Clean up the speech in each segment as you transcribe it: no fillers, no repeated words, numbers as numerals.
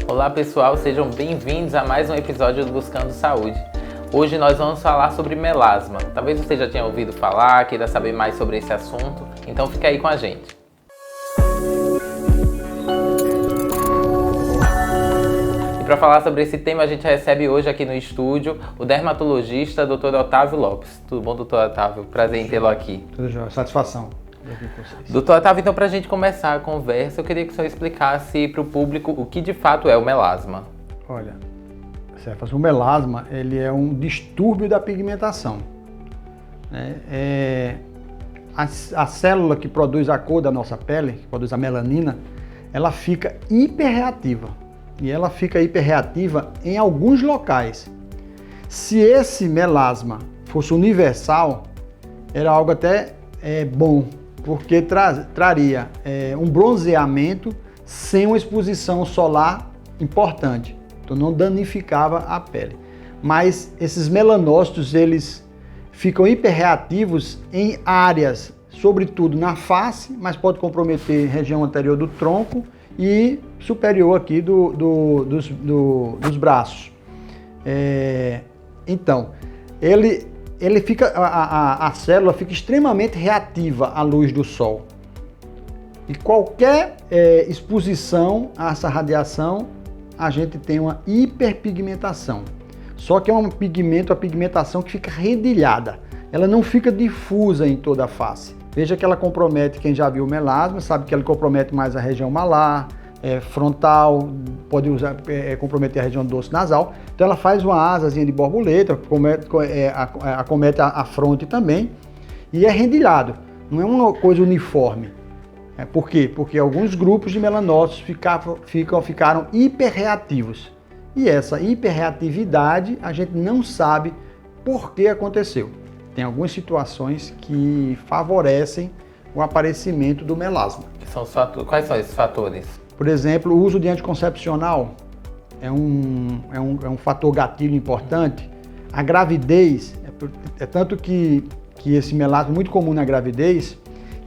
Olá pessoal, sejam bem-vindos a mais um episódio do Buscando Saúde. Hoje nós vamos falar sobre melasma. Talvez você já tenha ouvido falar, queira saber mais sobre esse assunto, então fica aí com a gente. E para falar sobre esse tema, a gente recebe hoje aqui no estúdio o dermatologista Dr. Otávio Lopes. Tudo bom, Dr. Otávio? Prazer em tê-lo aqui. Tudo jóia, satisfação. Dr. Otávio, então para a gente começar a conversa, eu queria que o senhor explicasse para o público o que de fato é o melasma. Olha, o melasma ele é um distúrbio da pigmentação. A célula que produz a cor da nossa pele, que produz a melanina, ela fica hiperreativa. E ela fica hiperreativa em alguns locais. Se esse melasma fosse universal, era algo até bom, porque traria um bronzeamento sem uma exposição solar importante. Então não danificava a pele. Mas esses melanócitos, eles ficam hiperreativos em áreas, sobretudo na face, mas pode comprometer região anterior do tronco e superior aqui dos braços. Então, ele fica, a célula fica extremamente reativa à luz do sol. E qualquer exposição a essa radiação, a gente tem uma hiperpigmentação. Só que é uma pigmentação que fica redilhada. Ela não fica difusa em toda a face. Veja que ela compromete, quem já viu o melasma, sabe que ela compromete mais a região malar, frontal, pode comprometer a região do dorso nasal. Então ela faz uma asazinha de borboleta, acomete a fronte também, e é rendilhado, não é uma coisa uniforme. Por quê? Porque alguns grupos de melanócitos ficaram hiperreativos. E essa hiperreatividade a gente não sabe por que aconteceu. Tem algumas situações que favorecem o aparecimento do melasma. Quais são esses fatores? Por exemplo, o uso de anticoncepcional é um fator gatilho importante. A gravidez, tanto que esse melasma é muito comum na gravidez,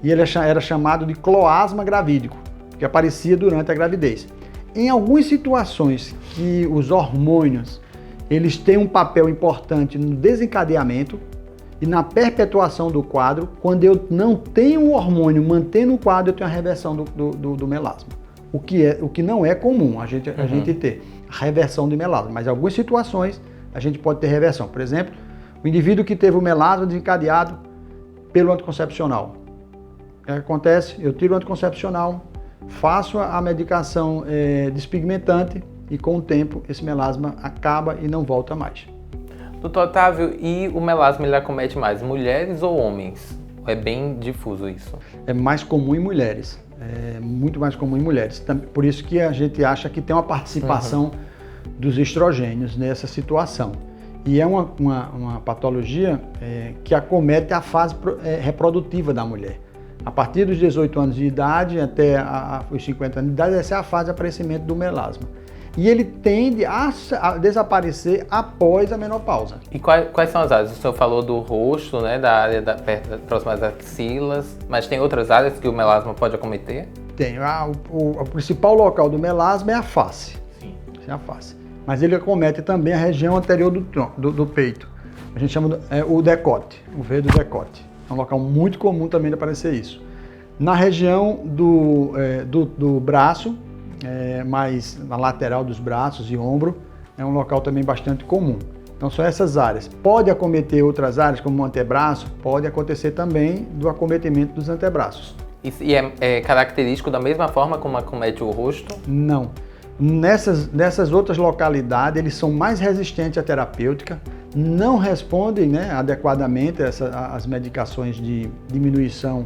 e ele era chamado de cloasma gravídico, que aparecia durante a gravidez. Em algumas situações que os hormônios eles têm um papel importante no desencadeamento e na perpetuação do quadro, quando eu não tenho o hormônio mantendo o quadro, eu tenho a reversão do melasma. O que não é comum a gente ter a reversão de melasma, mas em algumas situações a gente pode ter reversão. Por exemplo, o indivíduo que teve o melasma desencadeado pelo anticoncepcional. O que acontece? Eu tiro o anticoncepcional, faço a medicação despigmentante e com o tempo esse melasma acaba e não volta mais. Doutor Otávio, e o melasma ele acomete mais mulheres ou homens? É bem difuso isso? É mais comum em mulheres, muito mais comum em mulheres. Por isso que a gente acha que tem uma participação dos estrogênios nessa situação. E é uma patologia que acomete a fase reprodutiva da mulher. A partir dos 18 anos de idade até os 50 anos de idade, essa é a fase de aparecimento do melasma. E ele tende a desaparecer após a menopausa. E quais são as áreas? O senhor falou do rosto, né, da área próxima às axilas, mas tem outras áreas que o melasma pode acometer? Tem. O principal local do melasma é a face. Sim. É a face. Mas ele acomete também a região anterior do peito. A gente chama o decote, o veio do decote. É um local muito comum também de aparecer isso. Na região do braço, mais na lateral dos braços e ombro, é um local também bastante comum. Então são essas áreas. Pode acometer outras áreas, como o antebraço, pode acontecer também do acometimento dos antebraços. E é característico da mesma forma como acomete o rosto? Não. Nessas outras localidades, eles são mais resistentes à terapêutica, não respondem, né, adequadamente às medicações de diminuição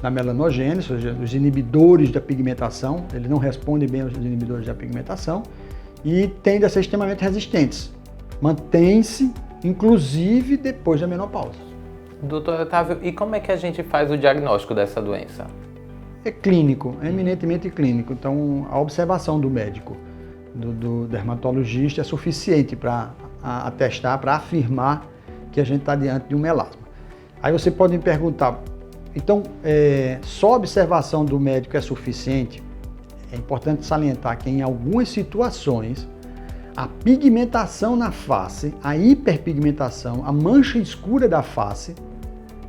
da melanogênese, ou seja, os inibidores da pigmentação, eles não respondem bem aos inibidores da pigmentação e tendem a ser extremamente resistentes. Mantém-se, inclusive, depois da menopausa. Doutor Otávio, e como é que a gente faz o diagnóstico dessa doença? É clínico, é eminentemente clínico. Então, a observação do médico, do dermatologista, é suficiente para atestar, para afirmar que a gente está diante de um melasma. Aí você pode me perguntar, então, só a observação do médico é suficiente? é importante salientar que em algumas situações a pigmentação na face, a hiperpigmentação, a mancha escura da face,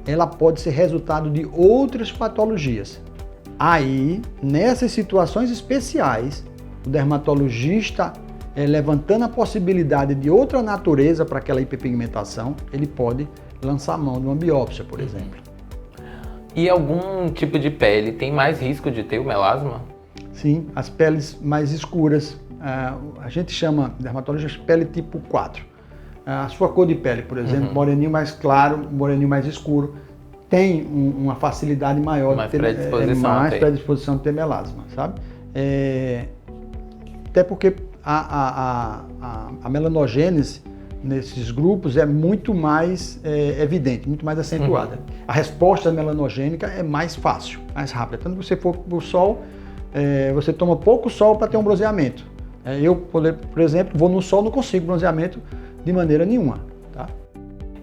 ela pode ser resultado de outras patologias. Aí, nessas situações especiais, o dermatologista, levantando a possibilidade de outra natureza para aquela hiperpigmentação, ele pode lançar mão de uma biópsia, por exemplo. E algum tipo de pele tem mais risco de ter o melasma? Sim, as peles mais escuras, a gente chama, dermatologista, de pele tipo 4. A sua cor de pele, por exemplo, moreninho mais claro, moreninho mais escuro, tem uma facilidade maior mais de ter predisposição de ter melasma, sabe? Até porque a melanogênese nesses grupos é muito mais evidente, muito mais acentuada. A resposta melanogênica é mais fácil, mais rápida. Tanto que você for para o sol, você toma pouco sol para ter um bronzeamento. Eu, por exemplo, vou no sol, não consigo bronzeamento de maneira nenhuma. Tá?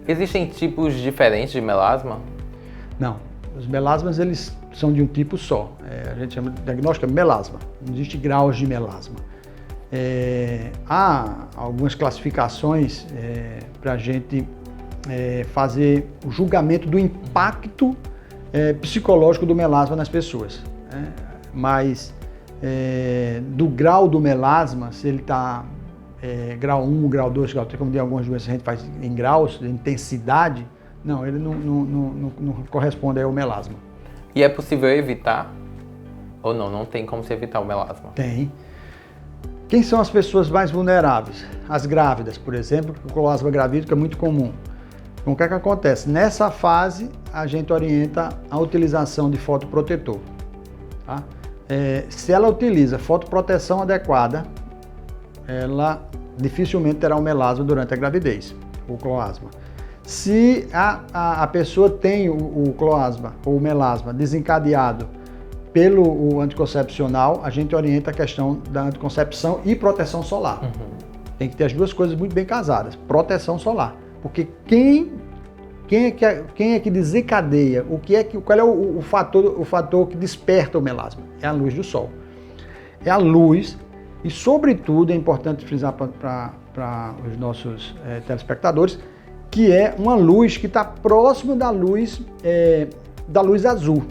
Existem tipos diferentes de melasma? Não. Os melasmas, eles são de um tipo só. A gente chama de diagnóstico melasma. Não existe graus de melasma. Há algumas classificações para a gente fazer o julgamento do impacto psicológico do melasma nas pessoas. Mas do grau do melasma, se ele está grau 1, grau 2, grau 3, como de algumas doenças a gente faz em graus, de intensidade, não, ele não corresponde ao melasma. E é possível evitar? Ou não? Não tem como se evitar o melasma? Tem. Quem são as pessoas mais vulneráveis? As grávidas, por exemplo, o melasma gravídico é muito comum. Então, o que é que acontece? Nessa fase, a gente orienta a utilização de fotoprotetor. Tá? Se ela utiliza fotoproteção adequada, ela dificilmente terá um melasma durante a gravidez, o cloasma. Se a pessoa tem o cloasma ou o melasma desencadeado pelo anticoncepcional, a gente orienta a questão da anticoncepção e proteção solar. Tem que ter as duas coisas muito bem casadas, proteção solar. Porque quem é que desencadeia, qual é o fator que desperta o melasma? É a luz do sol. É a luz, e sobretudo é importante frisar para os nossos telespectadores, que é uma luz que está próxima da luz azul.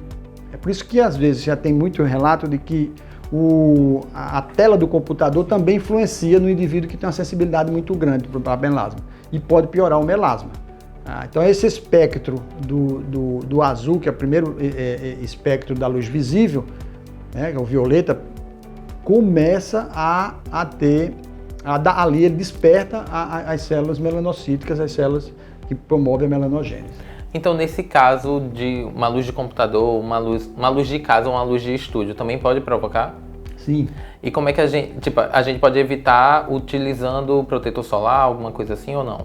É por isso que às vezes já tem muito relato de que a tela do computador também influencia no indivíduo que tem uma sensibilidade muito grande para melasma e pode piorar o melasma. Então esse espectro do azul, que é o primeiro espectro da luz visível, que é o violeta, começa ali ele desperta as células melanocíticas, as células que promovem a melanogênese. Então, nesse caso de uma luz de computador, uma luz de casa ou uma luz de estúdio, também pode provocar? Sim. E como é que a gente pode evitar utilizando o protetor solar, alguma coisa assim ou não?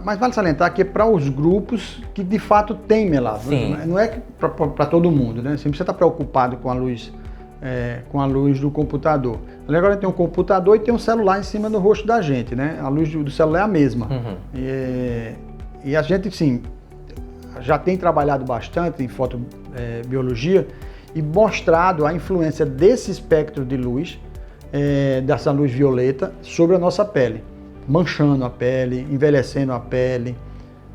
Mas vale salientar que é para os grupos que de fato têm melasma. Sim. Não é para todo mundo, né? Você não precisa estar preocupado com a luz do computador. Agora tem um computador e tem um celular em cima do rosto da gente, né? A luz do celular é a mesma. E a gente, sim, já tem trabalhado bastante em fotobiologia e mostrado a influência desse espectro de luz, dessa luz violeta, sobre a nossa pele, manchando a pele, envelhecendo a pele,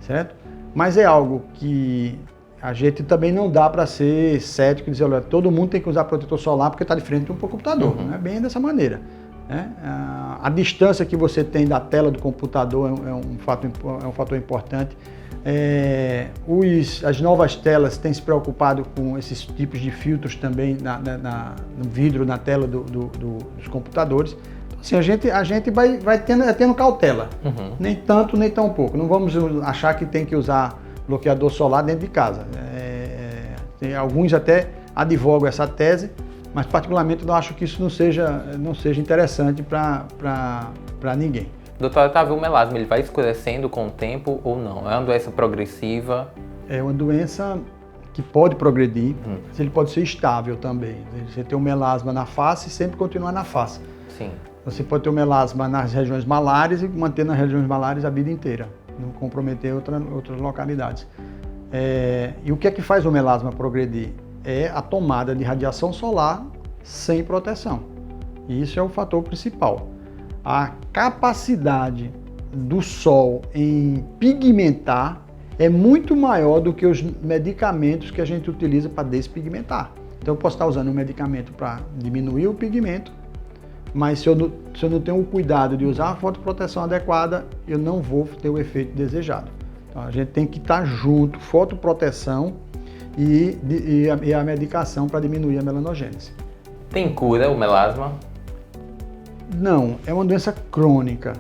certo? Mas é algo que a gente também não dá para ser cético e dizer, olha, todo mundo tem que usar protetor solar porque está de frente para um computador. Não é bem dessa maneira. Né? A distância que você tem da tela do computador é um fator importante. As novas telas têm se preocupado com esses tipos de filtros também no vidro, na tela dos computadores. Então, assim, a gente vai tendo cautela. Nem tanto, nem tão pouco. Não vamos achar que tem que usar bloqueador solar dentro de casa. Alguns até advogam essa tese, mas particularmente eu acho que isso não seja interessante para ninguém. Doutor Otávio, o melasma ele vai escurecendo com o tempo ou não? É uma doença progressiva? É uma doença que pode progredir, mas ele pode ser estável também. Você tem um melasma na face e sempre continuar na face. Sim. Você pode ter um melasma nas regiões malares e manter nas regiões malares a vida inteira, não comprometer outras localidades. E o que é que faz o melasma progredir? É a tomada de radiação solar sem proteção. E isso é o fator principal. A capacidade do sol em pigmentar é muito maior do que os medicamentos que a gente utiliza para despigmentar. Então eu posso estar usando um medicamento para diminuir o pigmento, mas se eu não tenho o cuidado de usar a fotoproteção adequada, eu não vou ter o efeito desejado. Então a gente tem que estar junto, fotoproteção e a medicação para diminuir a melanogênese. Tem cura o melasma? Não, é uma doença crônica.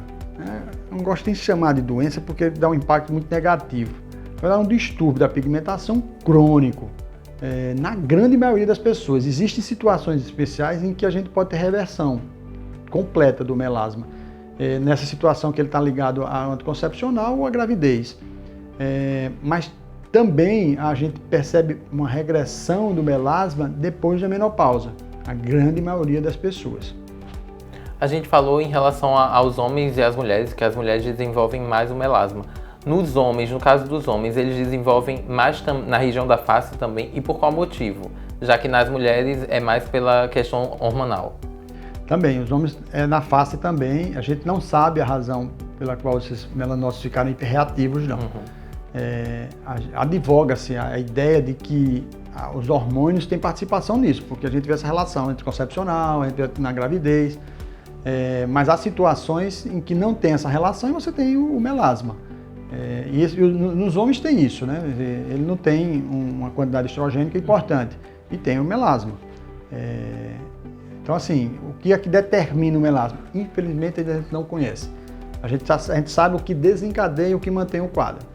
Não gosto de chamar de doença porque dá um impacto muito negativo. É um distúrbio da pigmentação crônico. Na grande maioria das pessoas, existem situações especiais em que a gente pode ter reversão completa do melasma. Nessa situação que ele está ligado ao anticoncepcional ou à gravidez. Mas também a gente percebe uma regressão do melasma depois da menopausa. A grande maioria das pessoas. A gente falou em relação aos homens e às mulheres, que as mulheres desenvolvem mais o melasma. Nos homens, no caso dos homens, eles desenvolvem mais na região da face também, e por qual motivo? Já que nas mulheres é mais pela questão hormonal. Também, os homens na face também, a gente não sabe a razão pela qual esses melanócitos ficaram hiperreativos, não. Advoga-se a ideia de que os hormônios têm participação nisso, porque a gente vê essa relação entre concepcional, na gravidez, mas há situações em que não tem essa relação e você tem o melasma. Nos homens tem isso, né? Ele não tem uma quantidade estrogênica importante e tem o melasma. Então, assim, o que é que determina o melasma? Infelizmente, a gente não conhece. A gente sabe o que desencadeia e o que mantém o quadro.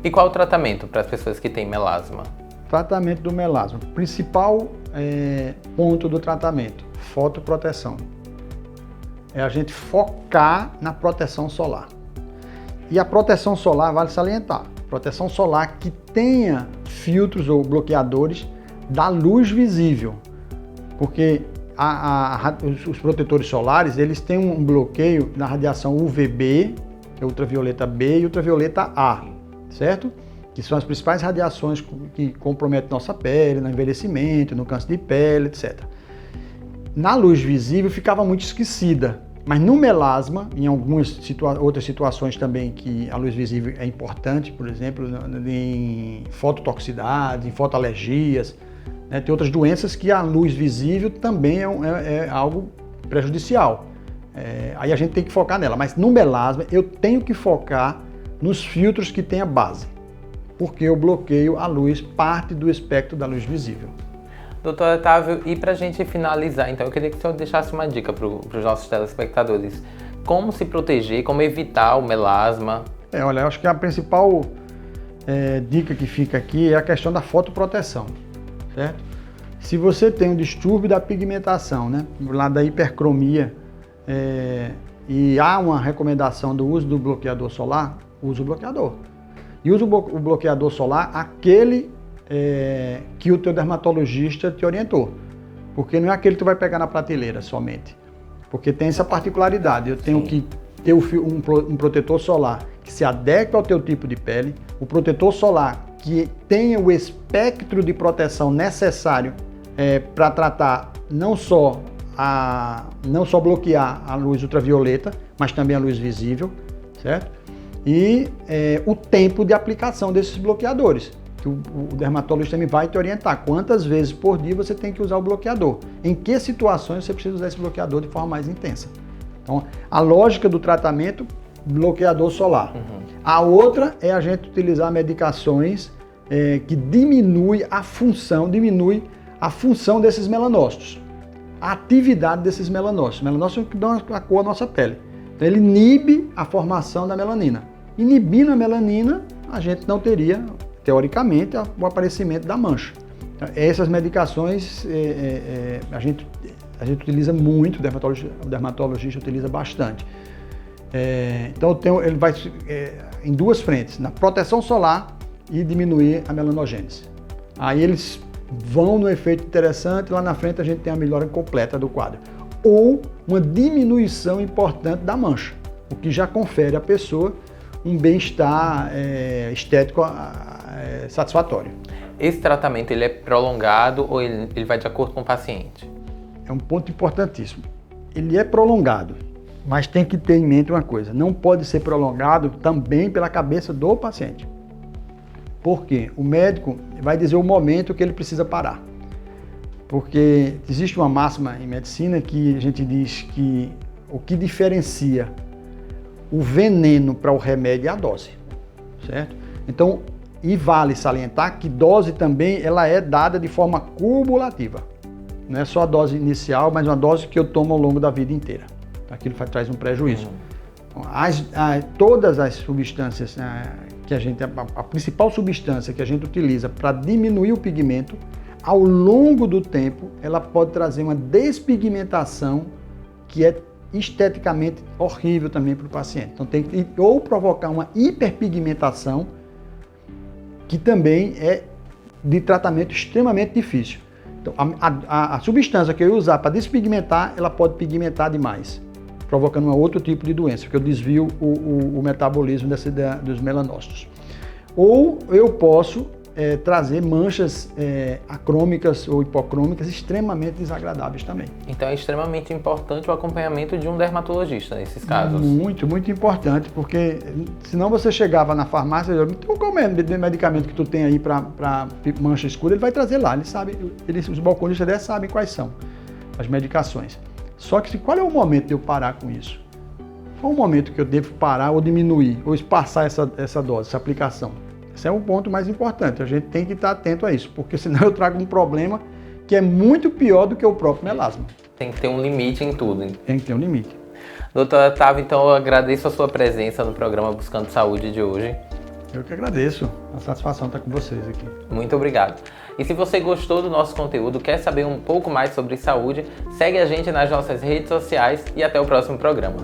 E qual o tratamento para as pessoas que têm melasma? Tratamento do melasma. Principal ponto do tratamento, fotoproteção. É a gente focar na proteção solar. E a proteção solar, vale salientar, proteção solar que tenha filtros ou bloqueadores da luz visível. Porque os protetores solares, eles têm um bloqueio na radiação UVB, que é ultravioleta B e ultravioleta A, certo? Que são as principais radiações que comprometem nossa pele, no envelhecimento, no câncer de pele, etc. Na luz visível ficava muito esquecida, mas no melasma, em algumas outras situações também que a luz visível é importante, por exemplo, em fototoxicidade, em fotoalergias, né? Tem outras doenças que a luz visível também é algo prejudicial. Aí a gente tem que focar nela, mas no melasma eu tenho que focar nos filtros que tem a base, porque eu bloqueio a luz, parte do espectro da luz visível. Doutor Otávio, e para a gente finalizar, então, eu queria que o senhor deixasse uma dica para os nossos telespectadores. Como se proteger, como evitar o melasma? Olha, eu acho que a principal dica que fica aqui é a questão da fotoproteção, certo? Se você tem um distúrbio da pigmentação, né, lá da hipercromia, e há uma recomendação do uso do bloqueador solar, use o bloqueador. E use o bloqueador solar, aquele que o teu dermatologista te orientou, porque não é aquele que tu vai pegar na prateleira somente, porque tem essa particularidade. Eu tenho que ter um protetor solar que se adeque ao teu tipo de pele, o protetor solar que tenha o espectro de proteção necessário para tratar não só bloquear a luz ultravioleta, mas também a luz visível, certo? E o tempo de aplicação desses bloqueadores. Que o dermatologista também vai te orientar quantas vezes por dia você tem que usar o bloqueador, em que situações você precisa usar esse bloqueador de forma mais intensa. Então, a lógica do tratamento, bloqueador solar. A outra é a gente utilizar medicações que diminui a função desses melanócitos, a atividade desses melanócitos. Melanócitos que dão a cor à nossa pele. Então, ele inibe a formação da melanina. Inibindo a melanina, a gente não teria, teoricamente, o aparecimento da mancha. Então, essas medicações a gente utiliza muito, o dermatologista utiliza bastante. Então ele vai em duas frentes, na proteção solar e diminuir a melanogênese. Aí eles vão no efeito interessante, lá na frente a gente tem a melhora completa do quadro. Ou uma diminuição importante da mancha, o que já confere à pessoa um bem-estar estético satisfatório. Esse tratamento ele é prolongado ou ele vai de acordo com o paciente? é um ponto importantíssimo. Ele é prolongado, mas tem que ter em mente uma coisa, não pode ser prolongado também pela cabeça do paciente. Por quê? O médico vai dizer o momento que ele precisa parar. Porque existe uma máxima em medicina que a gente diz que o que diferencia o veneno para o remédio é a dose, certo? Então, e vale salientar que dose também ela é dada de forma cumulativa. Não é só a dose inicial, mas uma dose que eu tomo ao longo da vida inteira. Aquilo traz um prejuízo. Então, todas as substâncias que a principal substância que a gente utiliza para diminuir o pigmento, ao longo do tempo, ela pode trazer uma despigmentação que é esteticamente horrível também para o paciente. Então tem que ou provocar uma hiperpigmentação, que também é de tratamento extremamente difícil. Então a substância que eu usar para despigmentar, ela pode pigmentar demais, provocando um outro tipo de doença, porque eu desvio o metabolismo dos melanócitos. Ou eu posso trazer manchas acrômicas ou hipocrômicas extremamente desagradáveis também. Então é extremamente importante o acompanhamento de um dermatologista nesses casos. Muito, muito importante, porque senão você chegava na farmácia e dizia, então qual é o medicamento que tu tem aí para mancha escura? Ele vai trazer lá, ele sabe, os balconistas sabem quais são as medicações. Só que qual é o momento de eu parar com isso? Qual é o momento que eu devo parar ou diminuir, ou espaçar essa dose, essa aplicação? Esse é o ponto mais importante, a gente tem que estar atento a isso, porque senão eu trago um problema que é muito pior do que o próprio melasma. Tem que ter um limite em tudo. Tem que ter um limite. Doutor Otávio, então eu agradeço a sua presença no programa Buscando Saúde de hoje. Eu que agradeço, a satisfação estar com vocês aqui. Muito obrigado. E se você gostou do nosso conteúdo, quer saber um pouco mais sobre saúde, segue a gente nas nossas redes sociais e até o próximo programa.